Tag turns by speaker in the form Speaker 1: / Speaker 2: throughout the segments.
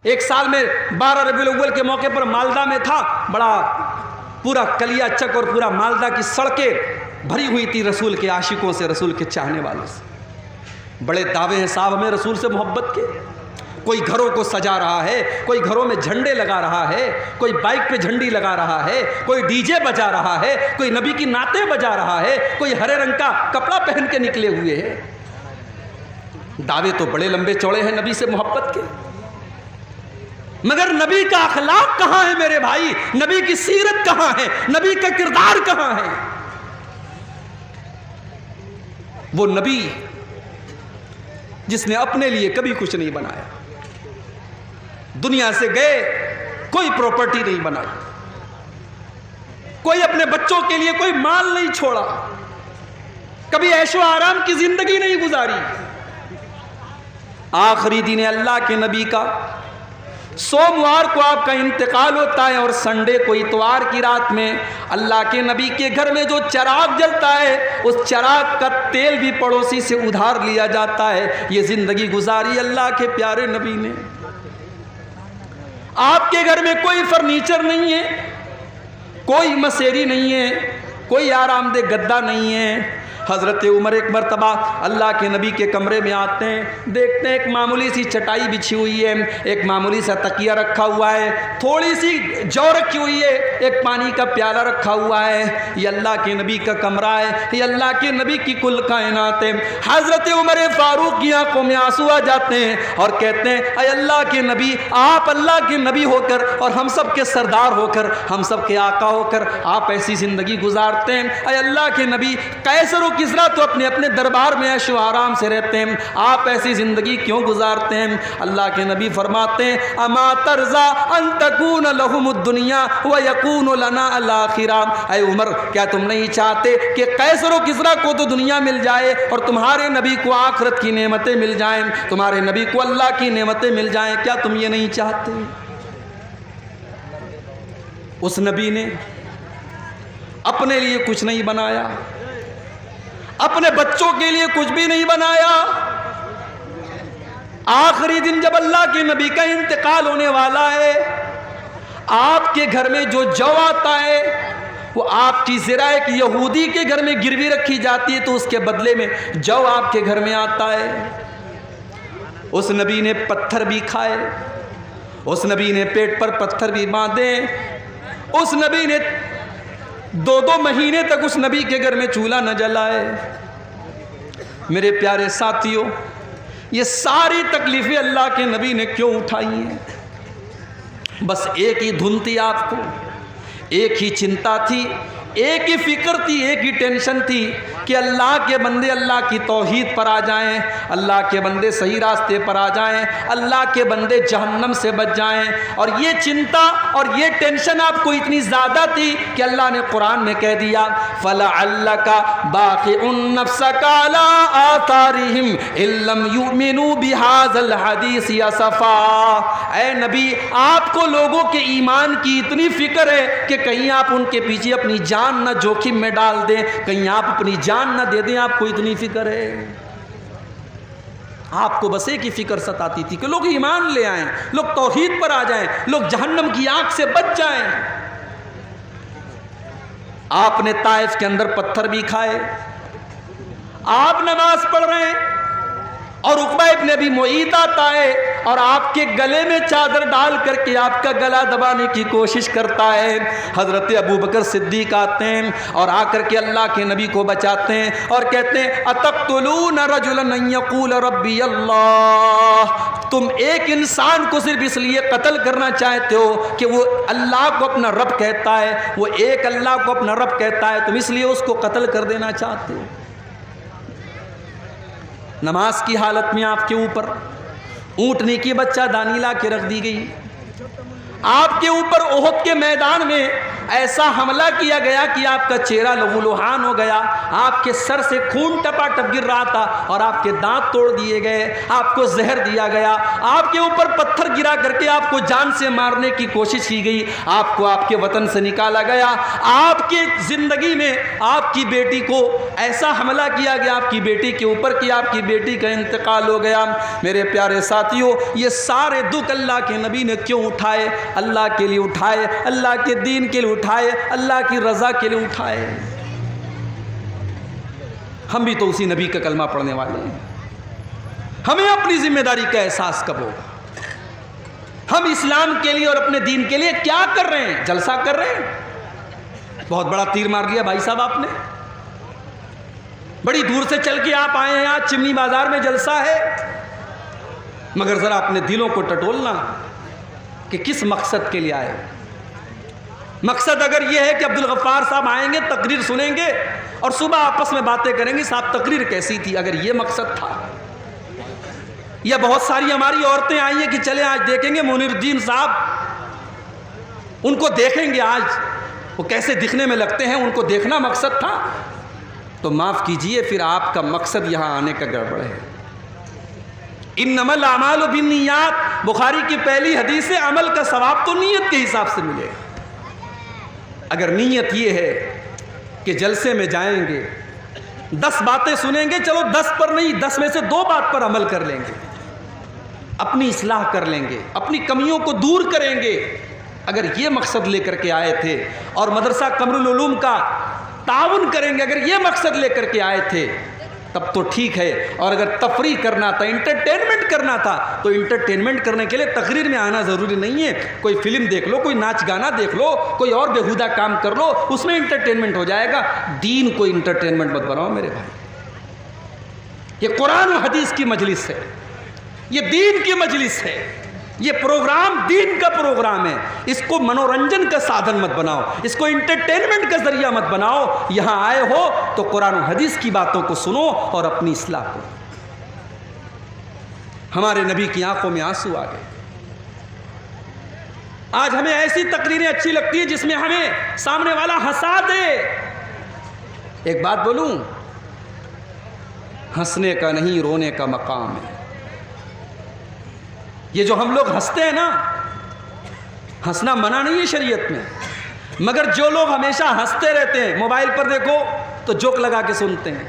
Speaker 1: ایک سال میں 12 ربیع الاول کے موقع پر مالدہ میں تھا، بڑا پورا کلیا چک اور پورا مالدہ کی سڑکیں بھری ہوئی تھی رسول کے عاشقوں سے، رسول کے چاہنے والوں سے۔ بڑے دعوے ہیں صاحب ہمیں رسول سے محبت کے، کوئی گھروں کو سجا رہا ہے، کوئی گھروں میں جھنڈے لگا رہا ہے، کوئی بائک پہ جھنڈی لگا رہا ہے، کوئی ڈی جے بجا رہا ہے، کوئی نبی کی نعتیں بجا رہا ہے، کوئی ہرے رنگ کا کپڑا پہن کے نکلے ہوئے ہیں۔ دعوے تو بڑے لمبے چوڑے ہیں نبی سے محبت کے، مگر نبی کا اخلاق کہاں ہے میرے بھائی؟ نبی کی سیرت کہاں ہے؟ نبی کا کردار کہاں ہے؟ وہ نبی جس نے اپنے لیے کبھی کچھ نہیں بنایا، دنیا سے گئے کوئی پراپرٹی نہیں بنائی، کوئی اپنے بچوں کے لیے کوئی مال نہیں چھوڑا، کبھی عیش و آرام کی زندگی نہیں گزاری۔ آخری دن اللہ کے نبی کا سوموار کو آپ کا انتقال ہوتا ہے، اور سنڈے کو اتوار کی رات میں اللہ کے نبی کے گھر میں جو چراغ جلتا ہے اس چراغ کا تیل بھی پڑوسی سے ادھار لیا جاتا ہے۔ یہ زندگی گزاری اللہ کے پیارے نبی نے۔ آپ کے گھر میں کوئی فرنیچر نہیں ہے، کوئی مسیری نہیں ہے، کوئی آرام دہ گدا نہیں ہے۔ حضرت عمر ایک مرتبہ اللہ کے نبی کے کمرے میں آتے ہیں، دیکھتے ہیں ایک معمولی سی چٹائی بچھی ہوئی ہے، ایک معمولی سا تکیہ رکھا ہوا ہے، تھوڑی سی جو رکھی ہوئی ہے، ایک پانی کا پیالہ رکھا ہوا ہے۔ یہ اللہ کے نبی کا کمرہ ہے، یہ اللہ کے نبی کی کل کائنات ہے۔ حضرت عمر فاروق کی آنکھوں میں آنسو آ جاتے ہیں اور کہتے ہیں اے اللہ کے نبی، آپ اللہ کے نبی ہو کر اور ہم سب کے سردار ہو کر، ہم سب کے آقا ہو کر آپ ایسی زندگی گزارتے ہیں۔ اے اللہ کے نبی، قیصر و کسریٰ تو اپنے اپنے دربار میں عیش و آرام سے رہتے ہیں، آپ ایسی زندگی کیوں گزارتے ہیں؟ اللہ کے نبی فرماتے ہیں اما ترضى ان تكون لهم الدنيا ويكون لنا الاخرہ۔ اے عمر، کیا تم نہیں چاہتے کہ قیصر و کسریٰ کو تو دنیا مل جائے اور تمہارے نبی کو آخرت کی نعمتیں مل جائیں، تمہارے نبی کو اللہ کی نعمتیں مل جائیں؟ کیا تم یہ نہیں چاہتے؟ اس نبی نے اپنے لیے کچھ نہیں بنایا، اپنے بچوں کے لیے کچھ بھی نہیں بنایا۔ آخری دن جب اللہ کے نبی کا انتقال ہونے والا ہے، آپ کے گھر میں جو جو آتا ہے وہ آپ کی ذرا ایک یہودی کے گھر میں گروی رکھی جاتی ہے تو اس کے بدلے میں جو آپ کے گھر میں آتا ہے۔ اس نبی نے پتھر بھی کھائے، اس نبی نے پیٹ پر پتھر بھی باندھے، اس نبی نے 2 مہینے تک اس نبی کے گھر میں چولہا نہ جلائے۔ میرے پیارے ساتھیوں، یہ ساری تکلیفیں اللہ کے نبی نے کیوں اٹھائی ہیں؟ بس ایک ہی دھن تھی آپ کو، ایک ہی چنتا تھی، ایک ہی فکر تھی، ایک ہی ٹینشن تھی کہ اللہ کے بندے اللہ کی توحید پر آ جائیں، اللہ کے بندے صحیح راستے پر آ جائیں، اللہ کے بندے جہنم سے بچ جائیں۔ اور یہ چنتا اور یہ ٹینشن آپ کو اتنی زیادہ تھی کہ اللہ نے قرآن میں کہہ دیا فَلَعَلَّكَ بَاخِعٌ نَفْسَكَ عَلَىٰ آثَارِهِمْ إِن لَّمْ يُؤْمِنُوا بِهَٰذَا الْحَدِيثِ أَسَفًا۔ اے نبی، آپ کو لوگوں کے ایمان کی اتنی فکر ہے کہ کہیں آپ ان کے پیچھے اپنی جان نہ جوخم میں ڈال دیں، کہیں آپ اپنی جان نہ دے دیں، آپ کو اتنی فکر ہے۔ آپ کو بس ایک ہی فکر ستاتی تھی کہ لوگ ایمان لے آئیں، لوگ توحید پر آ جائیں، لوگ جہنم کی آنکھ سے بچ جائیں۔ آپ نے طائف کے اندر پتھر بھی کھائے، آپ نماز پڑھ رہے ہیں اور عقبہ ابن ابی معیط آتا ہے اور آپ کے گلے میں چادر ڈال کر کے آپ کا گلا دبانے کی کوشش کرتا ہے۔ حضرت ابوبکر صدیق آتے ہیں اور آ کر کے اللہ کے نبی کو بچاتے ہیں اور کہتے ہیں اتقتلون رجلا ان یقول ربی اللہ، تم ایک انسان کو صرف اس لیے قتل کرنا چاہتے ہو کہ وہ اللہ کو اپنا رب کہتا ہے، وہ ایک اللہ کو اپنا رب کہتا ہے، تم اس لیے اس کو قتل کر دینا چاہتے ہو؟ نماز کی حالت میں آپ کے اوپر اونٹنی کی بچہ دانی لا کے رکھ دی گئی، آپ کے اوپر احد کے میدان میں ایسا حملہ کیا گیا کہ آپ کا چہرہ لہو لہان ہو گیا، آپ کے سر سے خون ٹپا ٹپ گر رہا تھا اور آپ کے دانت توڑ دیے گئے، آپ کو زہر دیا گیا، آپ کے اوپر پتھر گرا کر کے آپ کو جان سے مارنے کی کوشش کی گئی، آپ کو آپ کے وطن سے نکالا گیا، آپ کی زندگی میں آپ کی بیٹی کو ایسا حملہ کیا گیا آپ کی بیٹی کے اوپر کہ آپ کی بیٹی کا انتقال ہو گیا۔ میرے پیارے ساتھیوں، یہ سارے دکھ اللہ کے نبی نے کیوں اٹھائے؟ اللہ کے لیے اٹھائے، اللہ کے دین کے لیے اٹھائے، اللہ کی رضا کے لیے اٹھائے۔ ہم بھی تو اسی نبی کا کلمہ پڑھنے والے ہیں، ہمیں اپنی ذمہ داری کا احساس کب ہوگا؟ ہم اسلام کے لیے اور اپنے دین کے لیے کیا کر رہے ہیں؟ جلسہ کر رہے ہیں؟ بہت بڑا تیر مار لیا بھائی صاحب آپ نے، بڑی دور سے چل کے آپ آئے ہیں، آج چمنی بازار میں جلسہ ہے، مگر ذرا اپنے دلوں کو ٹٹولنا کہ کس مقصد کے لیے آئے۔ مقصد اگر یہ ہے کہ عبدالغفار صاحب آئیں گے، تقریر سنیں گے اور صبح آپس میں باتیں کریں گے صاحب تقریر کیسی تھی، اگر یہ مقصد تھا، یا بہت ساری ہماری عورتیں آئی ہیں کہ چلیں آج دیکھیں گے منیر الدین صاحب، ان کو دیکھیں گے آج وہ کیسے دکھنے میں لگتے ہیں، ان کو دیکھنا مقصد تھا، تو معاف کیجئے پھر آپ کا مقصد یہاں آنے کا گڑبڑ ہے۔ انما الاعمال بالنیات، بخاری کی پہلی حدیث ہے، عمل کا ثواب تو نیت کے حساب سے ملے گا۔ اگر نیت یہ ہے کہ جلسے میں جائیں گے 10 باتیں سنیں گے، چلو 10 پر نہیں 10 میں سے 2 بات پر عمل کر لیں گے، اپنی اصلاح کر لیں گے، اپنی کمیوں کو دور کریں گے، اگر یہ مقصد لے کر کے آئے تھے اور مدرسہ قمر العلوم کا تعاون کریں گے، اگر یہ مقصد لے کر کے آئے تھے تب تو ٹھیک ہے، اور اگر تفریح کرنا تھا، انٹرٹینمنٹ کرنا تھا، تو انٹرٹینمنٹ کرنے کے لیے تقریر میں آنا ضروری نہیں ہے، کوئی فلم دیکھ لو، کوئی ناچ گانا دیکھ لو، کوئی اور بےہودہ کام کر لو، اس میں انٹرٹینمنٹ ہو جائے گا۔ دین کو انٹرٹینمنٹ مت بناؤ میرے بھائی، یہ قرآن و حدیث کی مجلس ہے، یہ دین کی مجلس ہے، یہ پروگرام دین کا پروگرام ہے، اس کو منورنجن کا سادھن مت بناؤ، اس کو انٹرٹینمنٹ کا ذریعہ مت بناؤ۔ یہاں آئے ہو تو قرآن و حدیث کی باتوں کو سنو اور اپنی اصلاح کرو۔ ہمارے نبی کی آنکھوں میں آنسو آ گئے۔ آج ہمیں ایسی تقریریں اچھی لگتی ہیں جس میں ہمیں سامنے والا ہنسا دے۔ ایک بات بولوں، ہنسنے کا نہیں رونے کا مقام ہے۔ یہ جو ہم لوگ ہنستے ہیں نا، ہنسنا منع نہیں ہے شریعت میں، مگر جو لوگ ہمیشہ ہنستے رہتے ہیں، موبائل پر دیکھو تو جوک لگا کے سنتے ہیں،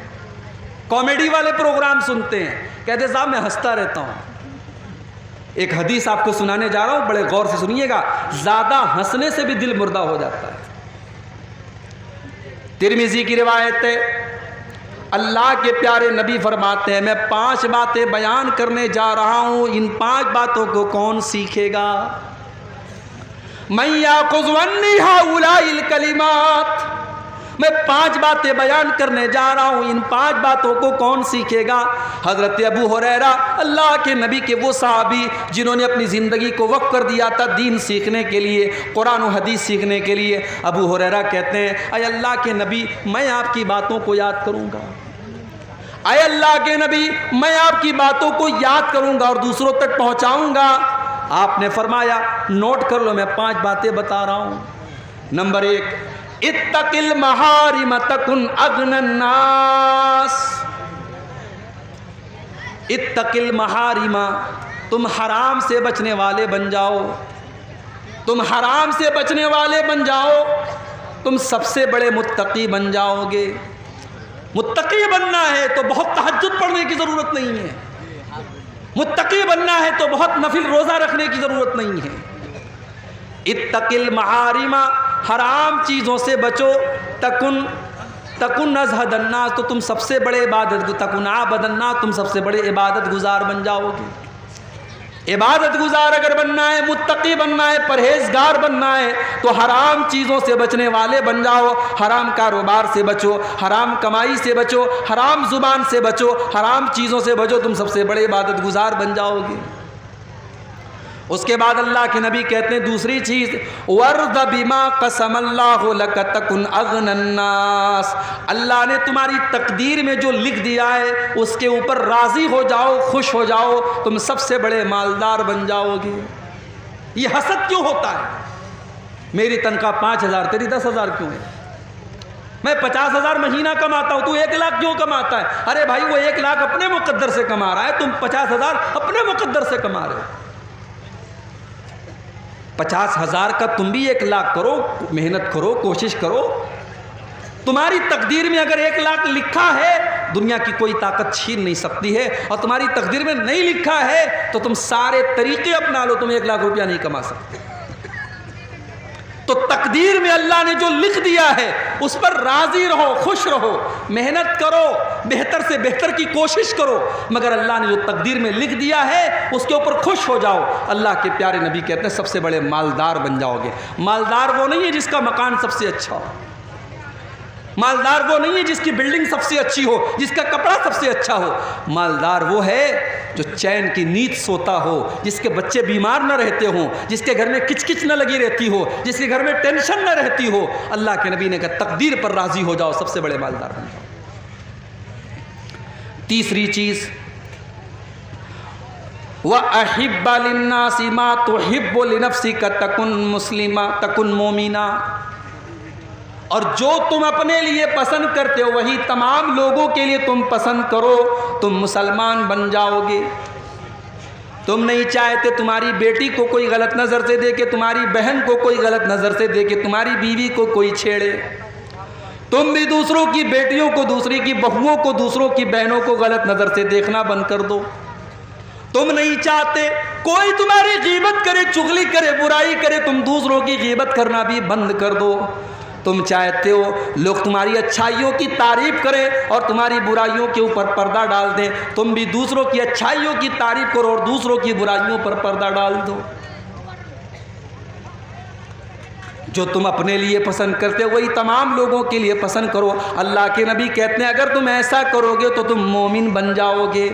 Speaker 1: کامیڈی والے پروگرام سنتے ہیں، کہتے صاحب میں ہنستا رہتا ہوں۔ ایک حدیث آپ کو سنانے جا رہا ہوں، بڑے غور سے سنیے گا، زیادہ ہنسنے سے بھی دل مردہ ہو جاتا ہے۔ ترمذی کی روایت ہے، اللہ کے پیارے نبی فرماتے ہیں میں 5 باتیں بیان کرنے جا رہا ہوں، ان 5 باتوں کو کون سیکھے گا؟ من یاخذ عنی ہؤلاء الکلمات، میں 5 باتیں بیان کرنے جا رہا ہوں، ان 5 باتوں کو کون سیکھے گا؟ حضرت ابو ہریرہ، اللہ کے نبی کے وہ صحابی جنہوں نے اپنی زندگی کو وقف کر دیا تھا دین سیکھنے کے لیے، قرآن و حدیث سیکھنے کے لیے، ابو ہریرہ کہتے ہیں اے اللہ کے نبی میں آپ کی باتوں کو یاد کروں گا، اے اللہ کے نبی میں آپ کی باتوں کو یاد کروں گا اور دوسروں تک پہنچاؤں گا۔ آپ نے فرمایا نوٹ کر لو، میں 5 باتیں بتا رہا ہوں۔ نمبر 1، اتق المحارم تکن اغنى الناس، اتق المحارم، تم حرام سے بچنے والے بن جاؤ، تم حرام سے بچنے والے بن جاؤ، تم سب سے بڑے متقی بن جاؤ گے۔ متقی بننا ہے تو بہت تہجد پڑھنے کی ضرورت نہیں ہے، متقی بننا ہے تو بہت نفل روزہ رکھنے کی ضرورت نہیں ہے۔ اتق المحارم، حرام چیزوں سے بچو، تکن ازہد الناس، تو تم سب سے بڑے تکن عابد الناس، تم سب سے بڑے عبادت گزار بن جاؤ گے۔ عبادت گزار اگر بننا ہے، متقی بننا ہے، پرہیزگار بننا ہے تو حرام چیزوں سے بچنے والے بن جاؤ، حرام کاروبار سے بچو، حرام کمائی سے بچو، حرام زبان سے بچو، حرام چیزوں سے بچو، تم سب سے بڑے عبادت گزار بن جاؤ گے۔ اس کے بعد اللہ کے نبی کہتے ہیں دوسری چیز، وَرْضَ بِمَا قَسَمَ اللَّهُ لَكَ تَكُنْ أَغْنَى النَّاسِ، اللہ نے تمہاری تقدیر میں جو لکھ دیا ہے اس کے اوپر راضی ہو جاؤ، خوش ہو جاؤ، تم سب سے بڑے مالدار بن جاؤ گے۔ یہ حسد کیوں ہوتا ہے؟ میری تنخواہ 5,000 تیری 10,000 کیوں ہے؟ میں 50,000 مہینہ کماتا ہوں، تو 1 لاکھ کیوں کماتا ہے؟ ارے بھائی وہ 1 لاکھ اپنے مقدر سے کما رہا ہے، تم 50,000 اپنے مقدر سے کما رہے ہو۔ 50,000 کا تم بھی 1 لاکھ کرو، محنت کرو، کوشش کرو۔ تمہاری تقدیر میں اگر 1 لاکھ لکھا ہے دنیا کی کوئی طاقت چھین نہیں سکتی ہے، اور تمہاری تقدیر میں نہیں لکھا ہے تو تم سارے طریقے اپنا لو، تم 1 لاکھ روپیہ نہیں کما سکتے۔ تو تقدیر میں اللہ نے جو لکھ دیا ہے اس پر راضی رہو، خوش رہو، محنت کرو، بہتر سے بہتر کی کوشش کرو، مگر اللہ نے جو تقدیر میں لکھ دیا ہے اس کے اوپر خوش ہو جاؤ۔ اللہ کے پیارے نبی کہتے ہیں سب سے بڑے مالدار بن جاؤ گے۔ مالدار وہ نہیں ہے جس کا مکان سب سے اچھا ہو، مالدار وہ نہیں ہے جس کی بلڈنگ سب سے اچھی ہو، جس کا کپڑا سب سے اچھا ہو۔ مالدار وہ ہے جو چین کی نیند سوتا ہو، جس کے بچے بیمار نہ رہتے ہوں، جس کے گھر میں کچ کچ نہ لگی رہتی ہو، جس کے گھر میں ٹینشن نہ رہتی ہو۔ اللہ کے نبی نے کہا تقدیر پر راضی ہو جاؤ، سب سے بڑے مالدار بن جاؤ۔ تیسری چیز وَأَحِبَّ لِلنَّاسِ مَا تُحِبُّ لِنَفْسِكَ تَكُنْ مُسْلِمًا تَكُنْ مُؤْمِنًا، اور جو تم اپنے لیے پسند کرتے ہو وہی تمام لوگوں کے لیے تم پسند کرو، تم مسلمان بن جاؤ گے۔ تم نہیں چاہتے تمہاری بیٹی کو کوئی غلط نظر سے دیکھے، تمہاری بہن کو کوئی غلط نظر سے دیکھے، تمہاری بیوی کو کوئی چھیڑے۔ تم بھی دوسروں کی بیٹیوں کو، دوسری کی بہوؤں کو، دوسروں کی بہنوں کو غلط نظر سے دیکھنا بند کر دو۔ تم نہیں چاہتے کوئی تمہاری غیبت کرے، چغلی کرے، برائی کرے، تم دوسروں کی غیبت کرنا بھی بند کر دو۔ تم چاہتے ہو لوگ تمہاری اچھائیوں کی تعریف کریں اور تمہاری برائیوں کے اوپر پردہ ڈال دیں، تم بھی دوسروں کی اچھائیوں کی تعریف کرو اور دوسروں کی برائیوں پر پردہ ڈال دو۔ جو تم اپنے لیے پسند کرتے وہی تمام لوگوں کے لیے پسند کرو۔ اللہ کے نبی کہتے ہیں اگر تم ایسا کرو گے تو تم مومن بن جاؤ گے۔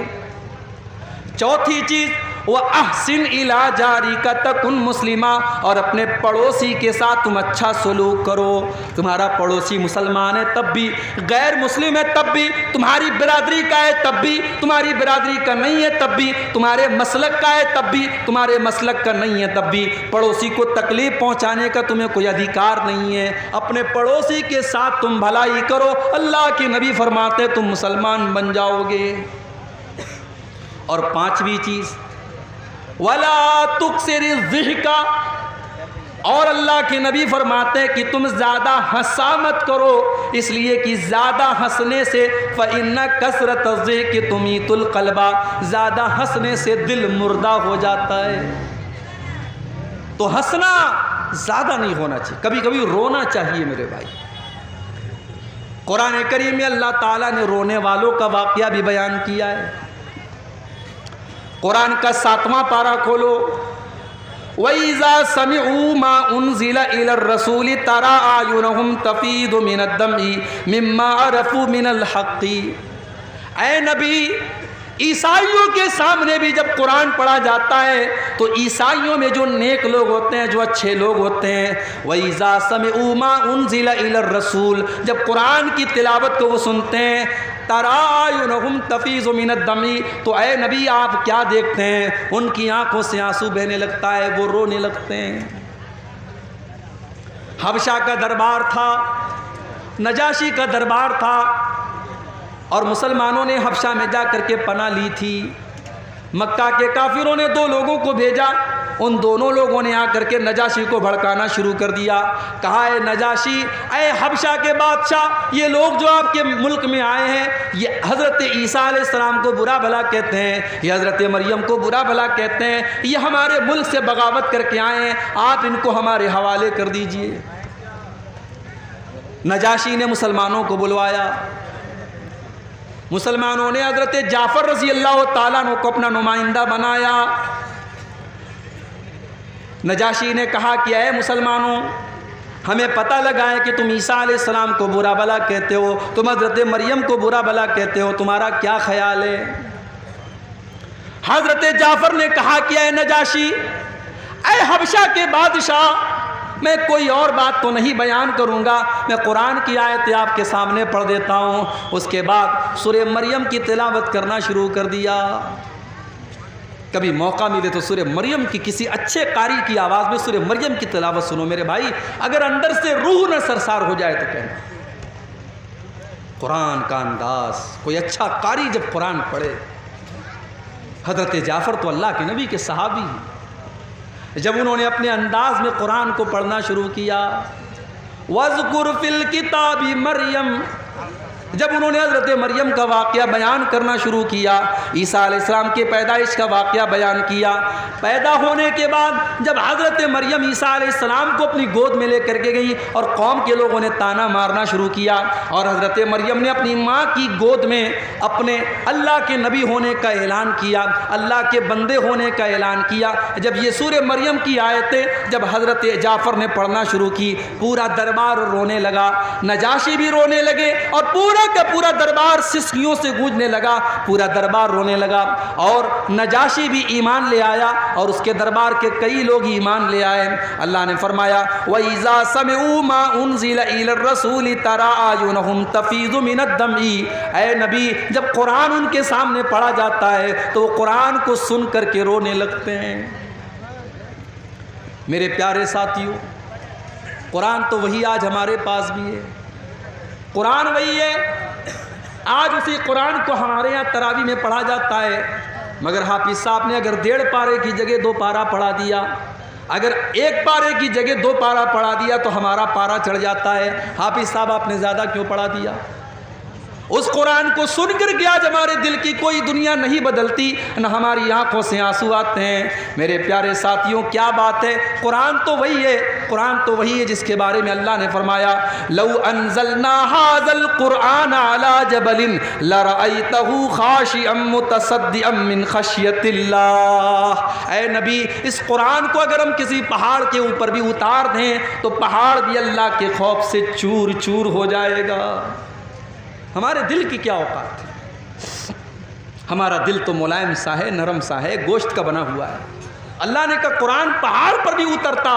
Speaker 1: چوتھی چیز وَأَحْسِنْ إِلَىٰ جَارِكَ تَكُنْ مُسْلِمًا، اور اپنے پڑوسی کے ساتھ تم اچھا سلوک کرو۔ تمہارا پڑوسی مسلمان ہے تب بھی، غیر مسلم ہے تب بھی، تمہاری برادری کا ہے تب بھی، تمہاری برادری کا نہیں ہے تب بھی، تمہارے مسلک کا ہے تب بھی، تمہارے مسلک کا نہیں ہے تب بھی، پڑوسی کو تکلیف پہنچانے کا تمہیں کوئی ادھیکار نہیں ہے۔ اپنے پڑوسی کے ساتھ تم بھلائی کرو، اللہ کے نبی فرماتے تم مسلمان بن جاؤ گے۔ اور پانچویں چیز وَلَا تُكْثِرِ الضِّحْكَ، اور اللہ کے نبی فرماتے ہیں کہ تم زیادہ ہنسا مت کرو، اس لیے کہ زیادہ ہنسنے سے فَإِنَّ كَثْرَةَ الضِّحْكِ تُمِيتُ الْقَلْبَ، زیادہ ہنسنے سے دل مردہ ہو جاتا ہے۔ تو ہنسنا زیادہ نہیں ہونا چاہیے، کبھی کبھی رونا چاہیے میرے بھائی۔ قرآن کریم میں اللہ تعالیٰ نے رونے والوں کا واقعہ بھی بیان کیا ہے۔ قرآن کا 7واں پارہ کھولو، وَإِذَا سَمِعُوا مَا أُنزِلَ إِلَى الرَّسُولِ تَرَىٰ أَعْيُنَهُمْ تَفِيضُ مِنَ الدَّمْعِ مِمَّا عَرَفُوا مِنَ الْحَقِّ، اے نبی عیسائیوں کے سامنے بھی جب قرآن پڑھا جاتا ہے تو عیسائیوں میں جو نیک لوگ ہوتے ہیں، جو اچھے لوگ ہوتے ہیں، وَإِذَا سَمِعُوا مَا أُنزِلَ إِلَى الرَّسُولِ، جب قرآن کی تلاوت کو وہ سنتے ہیں، تَرَىٰ أَعْيُنَهُمْ تَفِيضُ مِنَ الدَّمْعِ، تو اے نبی آپ کیا دیکھتے ہیں؟ ان کی آنکھوں سے آنسو بہنے لگتا ہے، وہ رونے لگتے ہیں۔ حبشہ کا دربار تھا، نجاشی کا دربار تھا، اور مسلمانوں نے حبشہ میں جا کر کے پناہ لی تھی۔ مکہ کے کافروں نے 2 لوگوں کو بھیجا، ان دونوں لوگوں نے آ کر کے نجاشی کو بھڑکانا شروع کر دیا۔ کہا اے نجاشی، اے حبشہ کے بادشاہ، یہ لوگ جو آپ کے ملک میں آئے ہیں یہ حضرت عیسیٰ علیہ السلام کو برا بھلا کہتے ہیں، یہ حضرت مریم کو برا بھلا کہتے ہیں، یہ ہمارے ملک سے بغاوت کر کے آئے ہیں، آپ ان کو ہمارے حوالے کر دیجئے۔ نجاشی نے مسلمانوں کو بلوایا، مسلمانوں نے حضرت جعفر رضی اللہ تعالیٰ عنہ کو اپنا نمائندہ بنایا۔ نجاشی نے کہا کہ اے مسلمانوں، ہمیں پتہ لگا ہے کہ تم عیسیٰ علیہ السلام کو برا بھلا کہتے ہو، تم حضرت مریم کو برا بھلا کہتے ہو، تمہارا کیا خیال ہے؟ حضرت جعفر نے کہا کہ اے نجاشی، اے حبشہ کے بادشاہ، میں کوئی اور بات تو نہیں بیان کروں گا، میں قرآن کی آیتیں آپ کے سامنے پڑھ دیتا ہوں۔ اس کے بعد سورہ مریم کی تلاوت کرنا شروع کر دیا۔ کبھی موقع ملے تو سورہ مریم کی کسی اچھے قاری کی آواز میں سورہ مریم کی تلاوت سنو میرے بھائی، اگر اندر سے روح نہ سرسار ہو جائے تو کہنا۔ قرآن کا انداز، کوئی اچھا قاری جب قرآن پڑھے۔ حضرت جعفر تو اللہ کے نبی کے صحابی ہیں، جب انہوں نے اپنے انداز میں قرآن کو پڑھنا شروع کیا، وَاذْكُرْ فِي الْكِتَابِ مَرْيَمَ، جب انہوں نے حضرت مریم کا واقعہ بیان کرنا شروع کیا، عیسیٰ علیہ السلام کے پیدائش کا واقعہ بیان کیا، پیدا ہونے کے بعد جب حضرت مریم عیسیٰ علیہ السلام کو اپنی گود میں لے کر کے گئی اور قوم کے لوگوں نے تانا مارنا شروع کیا، اور حضرت مریم نے اپنی ماں کی گود میں اپنے اللہ کے نبی ہونے کا اعلان کیا، اللہ کے بندے ہونے کا اعلان کیا، جب یہ سورہ مریم کی آیتیں جب حضرت جعفر نے پڑھنا شروع کی، پورا دربار رونے لگا، نجاشی بھی رونے لگے، اور پورا کا پورا دربار سسکیوں سے گونجنے لگا، پورا دربار رونے لگا، اور نجاشی بھی ایمان لے آیا اور اس کے دربار کے کئی لوگ ایمان لے آئے۔ اللہ نے فرمایا وَإِذَا سَمِعُوا مَا أُنزِلَ إِلَى الرَّسُولِ تَرَىٰ أَعْيُنَهُمْ تَفِيضُ مِنَ الدَّمْعِ، اے نبی جب قرآن ان کے سامنے پڑھا جاتا ہے تو وہ قرآن کو سن کر کے رونے لگتے ہیں۔ میرے پیارے ساتھیوں، قرآن تو وہی آج ہمارے پاس بھی ہے، قرآن وہی ہے، آج اسی قرآن کو ہمارے یہاں تراویح میں پڑھا جاتا ہے، مگر حافظ صاحب نے اگر 1.5 پارے کی جگہ 2 پارا پڑھا دیا، اگر 1 پارے کی جگہ 2 پارا پڑھا دیا تو ہمارا پارا چڑھ جاتا ہے۔ حافظ صاحب آپ نے زیادہ کیوں پڑھا دیا؟ اس قرآن کو سن کر کے آج ہمارے دل کی کوئی دنیا نہیں بدلتی، نہ ہماری آنکھوں سے آنسو آتے ہیں۔ میرے پیارے ساتھیوں، کیا بات ہے، قرآن تو وہی ہے، قرآن تو وہی ہے جس کے بارے میں اللہ نے فرمایا لو انزلنا هذا القرآن على جبل لرأيته خاشعا متصدعا من خشية اللہ۔ اے نبی، اس قرآن کو اگر ہم کسی پہاڑ کے اوپر بھی اتار دیں تو پہاڑ بھی اللہ کے خوف سے چور چور ہو جائے گا۔ ہمارے دل کی کیا اوقات ہے؟ ہمارا دل تو ملائم سا ہے، نرم سا ہے، گوشت کا بنا ہوا ہے۔ اللہ نے کہا قرآن پہاڑ پر بھی اترتا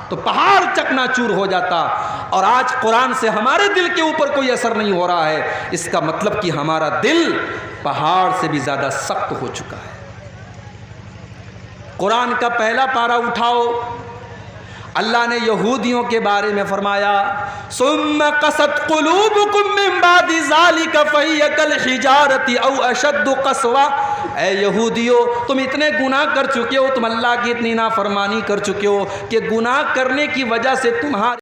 Speaker 1: تو پہاڑ چکنا چور ہو جاتا، اور آج قرآن سے ہمارے دل کے اوپر کوئی اثر نہیں ہو رہا ہے۔ اس کا مطلب کہ ہمارا دل پہاڑ سے بھی زیادہ سخت ہو چکا ہے۔ قرآن کا پہلا پارا اٹھاؤ، اللہ نے یہودیوں کے بارے میں فرمایا ثم قست قلوبکم من بعد ذلک فہی کالحجارۃ او اشد قسوہ۔ اے یہودیو، تم اتنے گناہ کر چکے ہو، تم اللہ کی اتنی نافرمانی کر چکے ہو کہ گناہ کرنے کی وجہ سے تمہارے